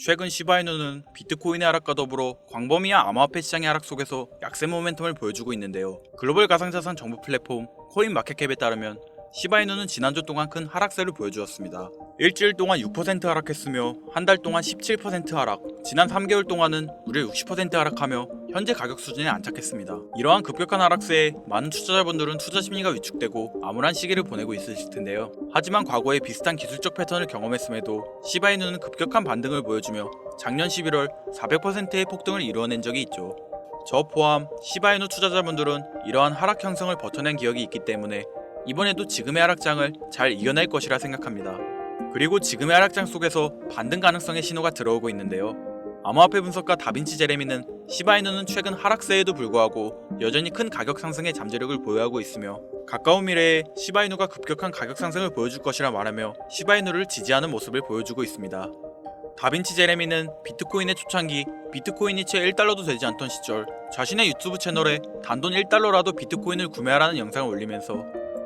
최근 시바이누는 비트코인의 하락과 더불어 광범위한 암호화폐 시장의 하락 속에서 약세 모멘텀을 보여주고 있는데요. 글로벌 가상자산 정보 플랫폼 코인마켓캡에 따르면 시바이누는 지난주 동안 큰 하락세를 보여주었습니다. 일주일 동안 6% 하락했으며 한 달 동안 17% 하락, 지난 3개월 동안은 무려 60% 하락하며 현재 가격 수준에 안착했습니다. 이러한 급격한 하락세에 많은 투자자분들은 투자 심리가 위축되고 암울한 시기를 보내고 있으실 텐데요. 하지만 과거에 비슷한 기술적 패턴을 경험했음에도 시바이누는 급격한 반등을 보여주며 작년 11월 400%의 폭등을 이루어낸 적이 있죠. 저 포함 시바이누 투자자분들은 이러한 하락 형성을 버텨낸 기억이 있기 때문에 이번에도 지금의 하락장을 잘 이겨낼 것이라 생각합니다. 그리고 지금의 하락장 속에서 반등 가능성의 신호가 들어오고 있는데요. 암호화폐 분석가 다빈치 제레미는 시바이누는 최근 하락세에도 불구하고 여전히 큰 가격 상승의 잠재력을 보유하고 있으며 가까운 미래에 시바이누가 급격한 가격 상승을 보여줄 것이라 말하며 시바이누를 지지하는 모습을 보여주고 있습니다. 다빈치 제레미는 비트코인의 초창기 비트코인이 채 1달러도 되지 않던 시절 자신의 유튜브 채널에 단돈 1달러라도 비트코인을 구매하라는 영상을 올리면서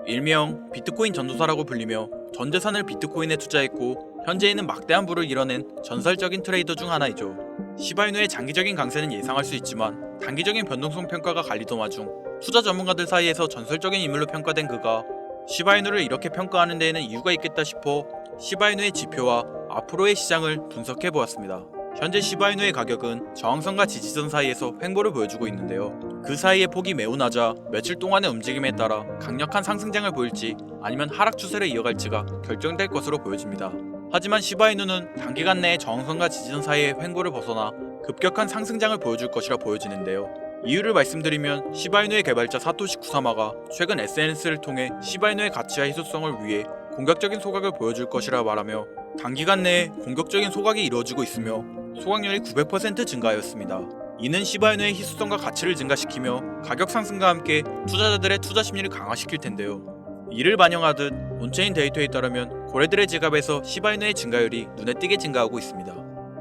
일명 비트코인 전도사라고 불리며 전 재산을 비트코인에 투자했고 현재에는 막대한 부를 이뤄낸 전설적인 트레이더 중 하나이죠. 시바이누의 장기적인 강세는 예상할 수 있지만 단기적인 변동성 평가가 갈리던 와중 투자 전문가들 사이에서 전설적인 인물로 평가된 그가 시바이누를 이렇게 평가하는 데에는 이유가 있겠다 싶어 시바이누의 지표와 앞으로의 시장을 분석해 보았습니다. 현재 시바이누의 가격은 저항선과 지지선 사이에서 횡보를 보여주고 있는데요. 그 사이의 폭이 매우 낮아 며칠 동안의 움직임에 따라 강력한 상승장을 보일지 아니면 하락 추세를 이어갈지가 결정될 것으로 보여집니다. 하지만 시바이누는 단기간 내에 저항선과 지지선 사이의 횡보를 벗어나 급격한 상승장을 보여줄 것이라 보여지는데요. 이유를 말씀드리면 시바이누의 개발자 사토시 쿠사마가 최근 SNS를 통해 시바이누의 가치와 희소성을 위해 공격적인 소각을 보여줄 것이라 말하며 단기간 내에 공격적인 소각이 이루어지고 있으며 소각률이 900% 증가하였습니다. 이는 시바이누의 희소성과 가치를 증가시키며 가격 상승과 함께 투자자들의 투자 심리를 강화시킬 텐데요. 이를 반영하듯 온체인 데이터에 따르면 고래들의 지갑에서 시바이누의 증가율이 눈에 띄게 증가하고 있습니다.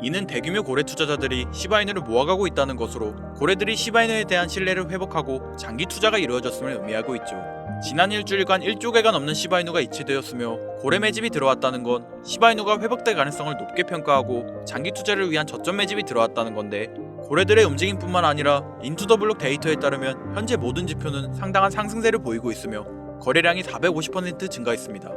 이는 대규모 고래 투자자들이 시바이누를 모아가고 있다는 것으로 고래들이 시바이누에 대한 신뢰를 회복하고 장기 투자가 이루어졌음을 의미하고 있죠. 지난 일주일간 1조 개가 넘는 시바이누가 이체되었으며 고래 매집이 들어왔다는 건 시바이누가 회복될 가능성을 높게 평가하고 장기 투자를 위한 저점 매집이 들어왔다는 건데 고래들의 움직임뿐만 아니라 인투더블록 데이터에 따르면 현재 모든 지표는 상당한 상승세를 보이고 있으며 거래량이 450% 증가했습니다.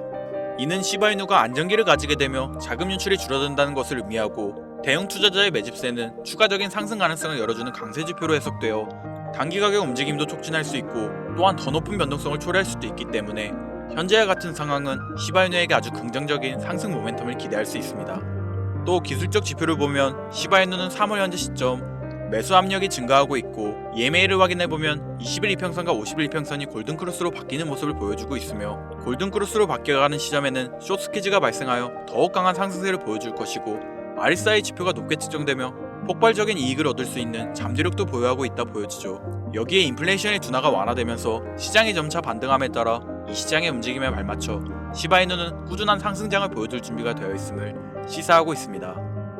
이는 시바이누가 안정기를 가지게 되며 자금 유출이 줄어든다는 것을 의미하고 대형 투자자의 매집세는 추가적인 상승 가능성을 열어주는 강세 지표로 해석되어 단기 가격 움직임도 촉진할 수 있고 또한 더 높은 변동성을 초래할 수도 있기 때문에 현재와 같은 상황은 시바이누에게 아주 긍정적인 상승 모멘텀을 기대할 수 있습니다. 또 기술적 지표를 보면 시바이누는 3월 현재 시점 매수 압력이 증가하고 있고 EMA를 확인해보면 20일 이평선과 50일 이평선이 골든크로스로 바뀌는 모습을 보여주고 있으며 골든크로스로 바뀌어가는 시점에는 숏스퀴즈가 발생하여 더욱 강한 상승세를 보여줄 것이고 RSI 지표가 높게 측정되며 폭발적인 이익을 얻을 수 있는 잠재력도 보유하고 있다 보여지죠. 여기에 인플레이션의 둔화가 완화되면서 시장이 점차 반등함에 따라 이 시장의 움직임에 발맞춰 시바이누는 꾸준한 상승장을 보여줄 준비가 되어 있음을 시사하고 있습니다.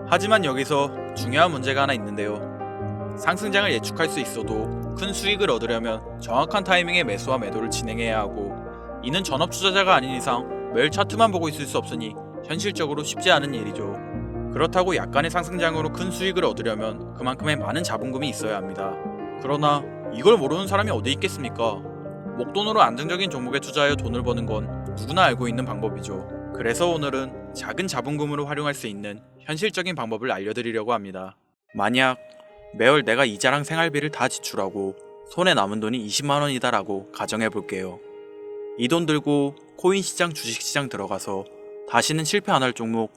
하지만 여기서 중요한 문제가 하나 있는데요. 상승장을 예측할 수 있어도 큰 수익을 얻으려면 정확한 타이밍에 매수와 매도를 진행해야 하고 이는 전업 투자자가 아닌 이상 매일 차트만 보고 있을 수 없으니 현실적으로 쉽지 않은 일이죠. 그렇다고 약간의 상승장으로 큰 수익을 얻으려면 그만큼의 많은 자본금이 있어야 합니다. 그러나 이걸 모르는 사람이 어디 있겠습니까? 목돈으로 안정적인 종목에 투자하여 돈을 버는 건 누구나 알고 있는 방법이죠. 그래서 오늘은 작은 자본금으로 활용할 수 있는 현실적인 방법을 알려드리려고 합니다. 만약 매월 내가 이자랑 생활비를 다 지출하고 손에 남은 돈이 20만원이다 라고 가정해볼게요. 이 돈 들고 코인 시장, 주식 시장 들어가서 다시는 실패 안 할 종목,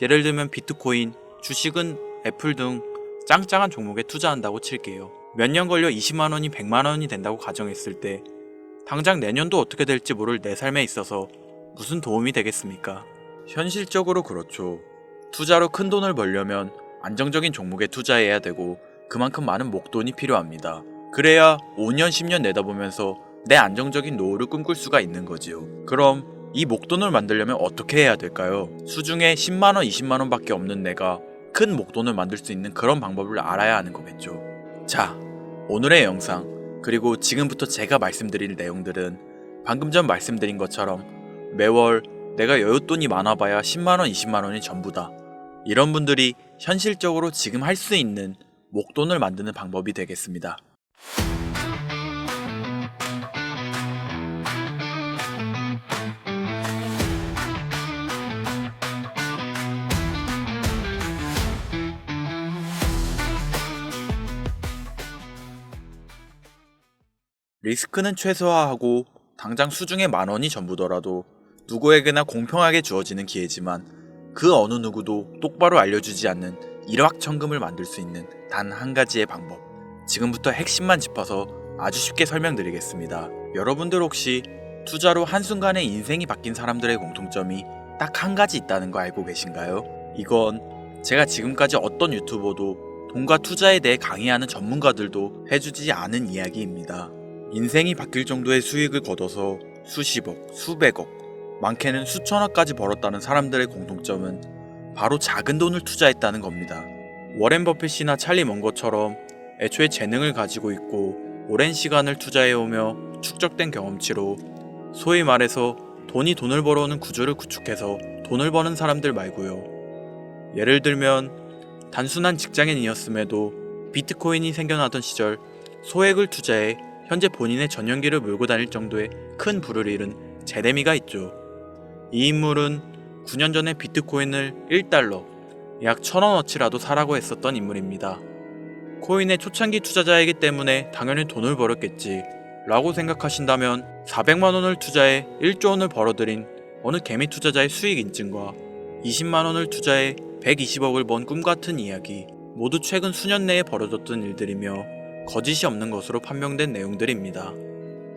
예를 들면 비트코인, 주식은 애플 등 짱짱한 종목에 투자한다고 칠게요. 몇 년 걸려 20만원이 100만원이 된다고 가정했을 때 당장 내년도 어떻게 될지 모를 내 삶에 있어서 무슨 도움이 되겠습니까? 현실적으로 그렇죠. 투자로 큰 돈을 벌려면 안정적인 종목에 투자해야 되고 그만큼 많은 목돈이 필요합니다. 그래야 5년, 10년 내다보면서 내 안정적인 노후를 꿈꿀 수가 있는 거지요. 그럼 이 목돈을 만들려면 어떻게 해야 될까요? 수중에 10만원, 20만원 밖에 없는 내가 큰 목돈을 만들 수 있는 그런 방법을 알아야 하는 거겠죠. 자, 오늘의 영상 그리고 지금부터 제가 말씀드릴 내용들은 방금 전 말씀드린 것처럼 매월 내가 여윳돈이 많아봐야 10만원, 20만원이 전부다. 이런 분들이 현실적으로 지금 할 수 있는 목돈을 만드는 방법이 되겠습니다. 리스크는 최소화하고 당장 수중에 10,000원이 전부더라도 누구에게나 공평하게 주어지는 기회지만 그 어느 누구도 똑바로 알려주지 않는 일확천금을 만들 수 있는 단 한 가지의 방법. 지금부터 핵심만 짚어서 아주 쉽게 설명드리겠습니다. 여러분들 혹시 투자로 한순간에 인생이 바뀐 사람들의 공통점이 딱 한 가지 있다는 거 알고 계신가요? 이건 제가 지금까지 어떤 유튜버도 돈과 투자에 대해 강의하는 전문가들도 해주지 않은 이야기입니다. 인생이 바뀔 정도의 수익을 거둬서 수십억, 수백억, 많게는 수천억까지 벌었다는 사람들의 공통점은 바로 작은 돈을 투자했다는 겁니다. 워렌 버핏이나 찰리 먼거처럼 애초에 재능을 가지고 있고 오랜 시간을 투자해오며 축적된 경험치로 소위 말해서 돈이 돈을 벌어오는 구조를 구축해서 돈을 버는 사람들 말고요. 예를 들면 단순한 직장인이었음에도 비트코인이 생겨나던 시절 소액을 투자해 현재 본인의 전용기를 몰고 다닐 정도의 큰 부를 잃은 제레미가 있죠. 이 인물은 9년 전에 비트코인을 1달러, 약 1,000원어치라도 사라고 했었던 인물입니다. 코인의 초창기 투자자이기 때문에 당연히 돈을 벌었겠지 라고 생각하신다면 400만원을 투자해 1조원을 벌어들인 어느 개미 투자자의 수익 인증과 20만원을 투자해 120억을 번 꿈같은 이야기, 모두 최근 수년 내에 벌어졌던 일들이며 거짓이 없는 것으로 판명된 내용들입니다.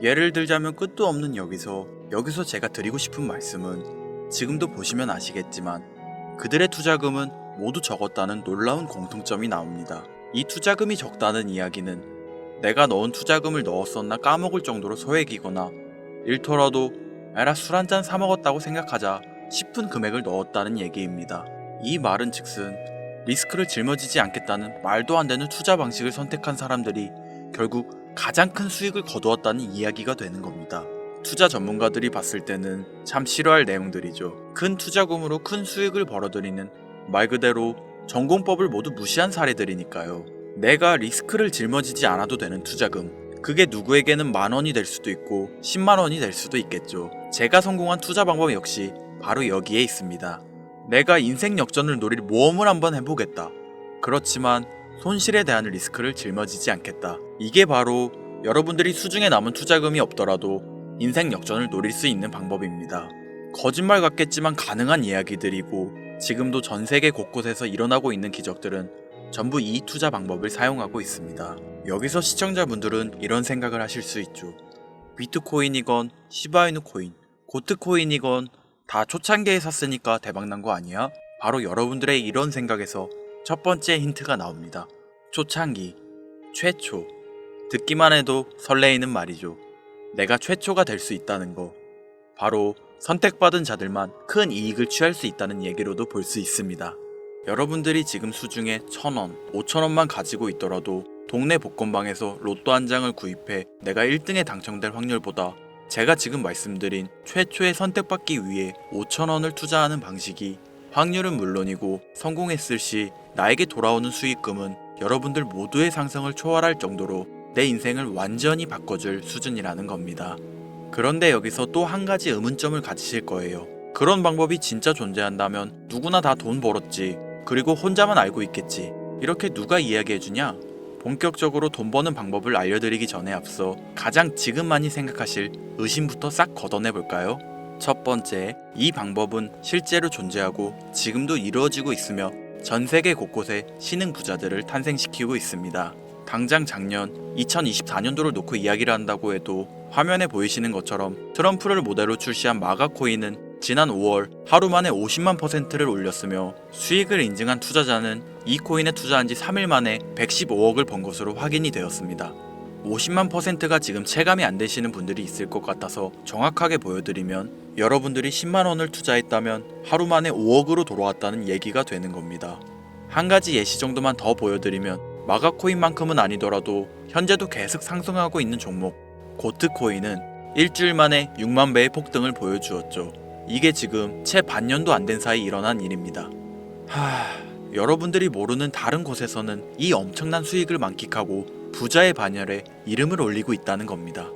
예를 들자면 끝도 없는 여기서 제가 드리고 싶은 말씀은 지금도 보시면 아시겠지만 그들의 투자금은 모두 적었다는 놀라운 공통점이 나옵니다. 이 투자금이 적다는 이야기는 내가 넣은 투자금을 넣었었나 까먹을 정도로 소액이거나 일터라도 에라 술 한잔 사먹었다고 생각하자 싶은 금액을 넣었다는 얘기입니다. 이 말은 즉슨 리스크를 짊어지지 않겠다는 말도 안 되는 투자 방식을 선택한 사람들이 결국 가장 큰 수익을 거두었다는 이야기가 되는 겁니다. 투자 전문가들이 봤을 때는 참 싫어할 내용들이죠. 큰 투자금으로 큰 수익을 벌어들이는 말 그대로 전공법을 모두 무시한 사례들이니까요. 내가 리스크를 짊어지지 않아도 되는 투자금, 그게 누구에게는 10,000원이 될 수도 있고 10만원이 될 수도 있겠죠. 제가 성공한 투자 방법 역시 바로 여기에 있습니다. 내가 인생 역전을 노릴 모험을 한번 해보겠다. 그렇지만 손실에 대한 리스크를 짊어지지 않겠다. 이게 바로 여러분들이 수중에 남은 투자금이 없더라도 인생 역전을 노릴 수 있는 방법입니다. 거짓말 같겠지만 가능한 이야기들이고 지금도 전 세계 곳곳에서 일어나고 있는 기적들은 전부 이 투자 방법을 사용하고 있습니다. 여기서 시청자분들은 이런 생각을 하실 수 있죠. 비트코인이건 시바이누 코인, 고트코인이건 다 초창기에 샀으니까 대박난 거 아니야? 바로 여러분들의 이런 생각에서 첫 번째 힌트가 나옵니다. 초창기, 최초. 듣기만 해도 설레이는 말이죠. 내가 최초가 될 수 있다는 거. 바로 선택받은 자들만 큰 이익을 취할 수 있다는 얘기로도 볼 수 있습니다. 여러분들이 지금 수중에 1,000원, 5,000원만 가지고 있더라도 동네 복권방에서 로또 한 장을 구입해 내가 1등에 당첨될 확률보다 제가 지금 말씀드린 최초에 선택받기 위해 5,000원을 투자하는 방식이 확률은 물론이고 성공했을 시 나에게 돌아오는 수익금은 여러분들 모두의 상상을 초월할 정도로 내 인생을 완전히 바꿔줄 수준이라는 겁니다. 그런데 여기서 또 한 가지 의문점을 가지실 거예요. 그런 방법이 진짜 존재한다면 누구나 다 돈 벌었지, 그리고 혼자만 알고 있겠지, 이렇게 누가 이야기해주냐? 본격적으로 돈 버는 방법을 알려드리기 전에 앞서 가장 지금 많이 생각하실 의심부터 싹 걷어내볼까요? 첫 번째, 이 방법은 실제로 존재하고 지금도 이루어지고 있으며 전 세계 곳곳에 신흥 부자들을 탄생시키고 있습니다. 당장 작년 2024년도를 놓고 이야기를 한다고 해도 화면에 보이시는 것처럼 트럼프를 모델로 출시한 마가코인은 지난 5월 하루 만에 50만%를 올렸으며 수익을 인증한 투자자는 이 코인에 투자한 지 3일 만에 115억을 번 것으로 확인이 되었습니다. 50만%가 지금 체감이 안 되시는 분들이 있을 것 같아서 정확하게 보여드리면 여러분들이 10만원을 투자했다면 하루 만에 5억으로 돌아왔다는 얘기가 되는 겁니다. 한 가지 예시 정도만 더 보여드리면 마가코인만큼은 아니더라도 현재도 계속 상승하고 있는 종목 고트코인은 일주일 만에 6만 배의 폭등을 보여주었죠. 이게 지금 채 반년도 안 된 사이 일어난 일입니다. 여러분들이 모르는 다른 곳에서는 이 엄청난 수익을 만끽하고 부자의 반열에 이름을 올리고 있다는 겁니다.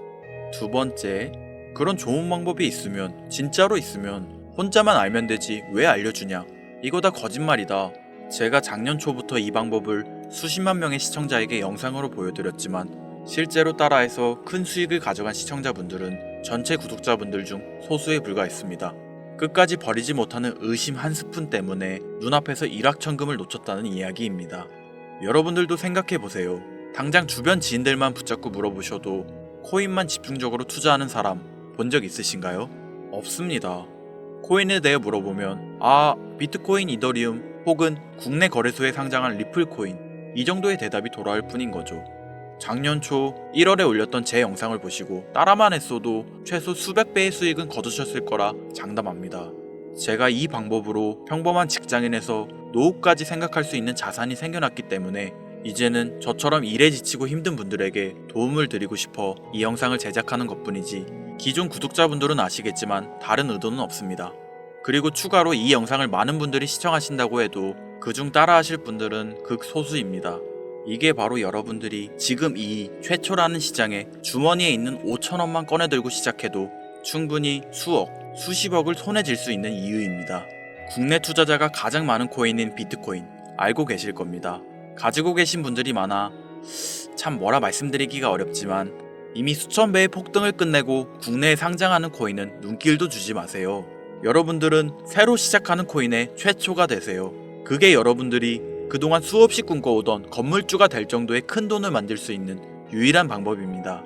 두 번째, 그런 좋은 방법이 있으면, 진짜로 있으면 혼자만 알면 되지 왜 알려주냐? 이거 다 거짓말이다. 제가 작년 초부터 이 방법을 수십만 명의 시청자에게 영상으로 보여드렸지만 실제로 따라해서 큰 수익을 가져간 시청자분들은 전체 구독자분들 중 소수에 불과했습니다. 끝까지 버리지 못하는 의심 한 스푼 때문에 눈앞에서 일확천금을 놓쳤다는 이야기입니다. 여러분들도 생각해보세요. 당장 주변 지인들만 붙잡고 물어보셔도 코인만 집중적으로 투자하는 사람 본 적 있으신가요? 없습니다. 코인에 대해 물어보면 비트코인, 이더리움 혹은 국내 거래소에 상장한 리플코인, 이 정도의 대답이 돌아올 뿐인 거죠. 작년 초 1월에 올렸던 제 영상을 보시고 따라만 했어도 최소 수백 배의 수익은 거두셨을 거라 장담합니다. 제가 이 방법으로 평범한 직장인에서 노후까지 생각할 수 있는 자산이 생겨났기 때문에 이제는 저처럼 일에 지치고 힘든 분들에게 도움을 드리고 싶어 이 영상을 제작하는 것뿐이지 기존 구독자분들은 아시겠지만 다른 의도는 없습니다. 그리고 추가로 이 영상을 많은 분들이 시청하신다고 해도 그중 따라하실 분들은 극소수입니다. 이게 바로 여러분들이 지금 이 최초라는 시장에 주머니에 있는 5천원만 꺼내들고 시작해도 충분히 수억, 수십억을 손에 쥘 수 있는 이유입니다. 국내 투자자가 가장 많은 코인인 비트코인 알고 계실 겁니다. 가지고 계신 분들이 많아 참 뭐라 말씀드리기가 어렵지만 이미 수천 배의 폭등을 끝내고 국내에 상장하는 코인은 눈길도 주지 마세요. 여러분들은 새로 시작하는 코인의 최초가 되세요. 그게 여러분들이 그동안 수없이 꿈꿔오던 건물주가 될 정도의 큰 돈을 만들 수 있는 유일한 방법입니다.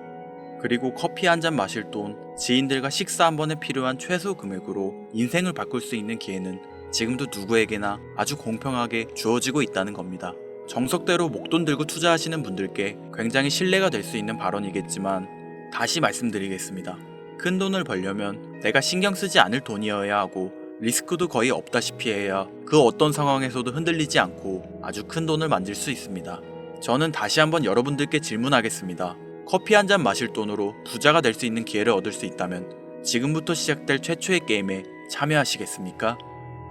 그리고 커피 한 잔 마실 돈, 지인들과 식사 한 번에 필요한 최소 금액으로 인생을 바꿀 수 있는 기회는 지금도 누구에게나 아주 공평하게 주어지고 있다는 겁니다. 정석대로 목돈 들고 투자하시는 분들께 굉장히 신뢰가 될 수 있는 발언이겠지만 다시 말씀드리겠습니다. 큰 돈을 벌려면 내가 신경 쓰지 않을 돈이어야 하고 리스크도 거의 없다시피 해야 그 어떤 상황에서도 흔들리지 않고 아주 큰 돈을 만들 수 있습니다. 저는 다시 한번 여러분들께 질문하겠습니다. 커피 한 잔 마실 돈으로 부자가 될 수 있는 기회를 얻을 수 있다면 지금부터 시작될 최초의 게임에 참여하시겠습니까?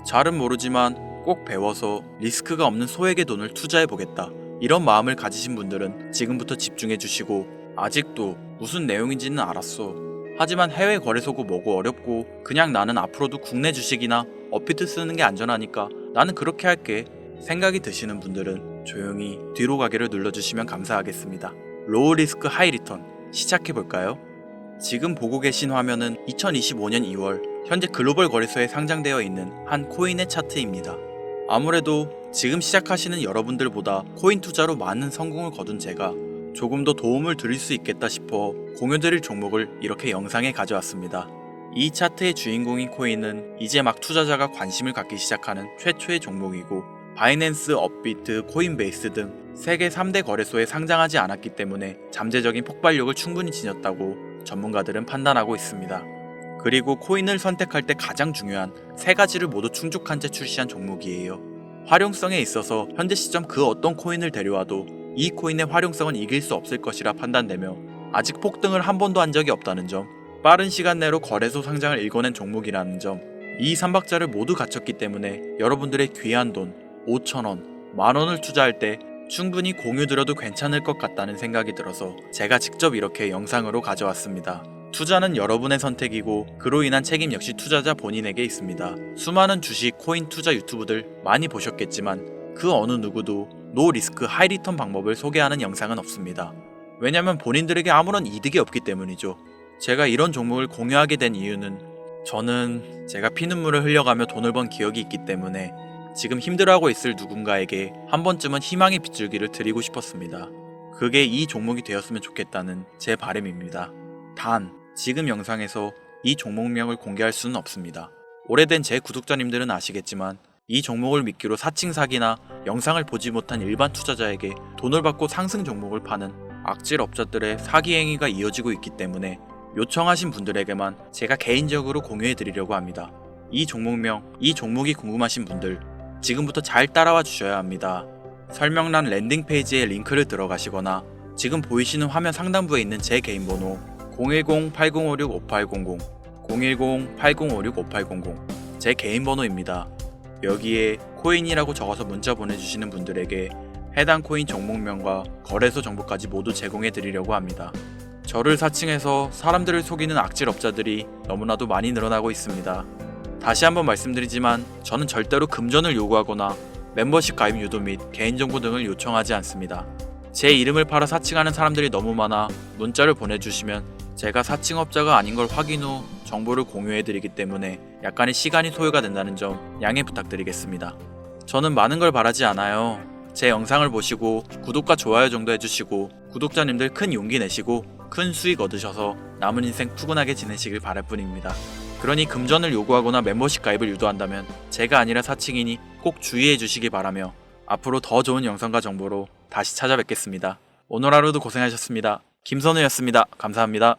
잘은 모르지만 꼭 배워서 리스크가 없는 소액의 돈을 투자해보겠다. 이런 마음을 가지신 분들은 지금부터 집중해주시고 아직도 무슨 내용인지는 알았어. 하지만 해외 거래소고 뭐고 어렵고 그냥 나는 앞으로도 국내 주식이나 업비트 쓰는 게 안전하니까 나는 그렇게 할게 생각이 드시는 분들은 조용히 뒤로 가기를 눌러주시면 감사하겠습니다. 로우 리스크 하이 리턴 시작해볼까요? 지금 보고 계신 화면은 2025년 2월 현재 글로벌 거래소에 상장되어 있는 한 코인의 차트입니다. 아무래도 지금 시작하시는 여러분들보다 코인 투자로 많은 성공을 거둔 제가 조금 더 도움을 드릴 수 있겠다 싶어 공유드릴 종목을 이렇게 영상에 가져왔습니다. 이 차트의 주인공인 코인은 이제 막 투자자가 관심을 갖기 시작하는 최초의 종목이고 바이낸스, 업비트, 코인베이스 등 세계 3대 거래소에 상장하지 않았기 때문에 잠재적인 폭발력을 충분히 지녔다고 전문가들은 판단하고 있습니다. 그리고 코인을 선택할 때 가장 중요한 세 가지를 모두 충족한 채 출시한 종목이에요. 활용성에 있어서 현재 시점 그 어떤 코인을 데려와도 이 코인의 활용성은 이길 수 없을 것이라 판단되며 아직 폭등을 한 번도 한 적이 없다는 점, 빠른 시간 내로 거래소 상장을 일궈낸 종목이라는 점, 이 3박자를 모두 갖췄기 때문에 여러분들의 귀한 돈 5,000원, 만원을 투자할 때 충분히 공유드려도 괜찮을 것 같다는 생각이 들어서 제가 직접 이렇게 영상으로 가져왔습니다. 투자는 여러분의 선택이고 그로 인한 책임 역시 투자자 본인에게 있습니다. 수많은 주식, 코인 투자 유튜브들 많이 보셨겠지만 그 어느 누구도 노 리스크 하이 리턴 방법을 소개하는 영상은 없습니다. 왜냐면 본인들에게 아무런 이득이 없기 때문이죠. 제가 이런 종목을 공유하게 된 이유는 저는 제가 피눈물을 흘려가며 돈을 번 기억이 있기 때문에 지금 힘들어하고 있을 누군가에게 한 번쯤은 희망의 빗줄기를 드리고 싶었습니다. 그게 이 종목이 되었으면 좋겠다는 제 바람입니다. 단, 지금 영상에서 이 종목명을 공개할 수는 없습니다. 오래된 제 구독자님들은 아시겠지만 이 종목을 미끼로 사칭 사기나 영상을 보지 못한 일반 투자자에게 돈을 받고 상승 종목을 파는 악질 업자들의 사기 행위가 이어지고 있기 때문에 요청하신 분들에게만 제가 개인적으로 공유해 드리려고 합니다. 이 종목명, 이 종목이 궁금하신 분들 지금부터 잘 따라와 주셔야 합니다. 설명란 랜딩 페이지에 링크를 들어가시거나 지금 보이시는 화면 상단부에 있는 제 개인 번호 010-8056-5800 010-8056-5800 제 개인 번호입니다. 여기에 코인이라고 적어서 문자 보내주시는 분들에게 해당 코인 종목명과 거래소 정보까지 모두 제공해 드리려고 합니다. 저를 사칭해서 사람들을 속이는 악질업자들이 너무나도 많이 늘어나고 있습니다. 다시 한번 말씀드리지만 저는 절대로 금전을 요구하거나 멤버십 가입 유도 및 개인정보 등을 요청하지 않습니다. 제 이름을 팔아 사칭하는 사람들이 너무 많아 문자를 보내주시면 제가 사칭업자가 아닌 걸 확인 후 정보를 공유해드리기 때문에 약간의 시간이 소요가 된다는 점 양해 부탁드리겠습니다. 저는 많은 걸 바라지 않아요. 제 영상을 보시고 구독과 좋아요 정도 해주시고 구독자님들 큰 용기 내시고 큰 수익 얻으셔서 남은 인생 푸근하게 지내시길 바랄 뿐입니다. 그러니 금전을 요구하거나 멤버십 가입을 유도한다면 제가 아니라 사칭이니 꼭 주의해 주시기 바라며 앞으로 더 좋은 영상과 정보로 다시 찾아뵙겠습니다. 오늘 하루도 고생하셨습니다. 김선우였습니다. 감사합니다.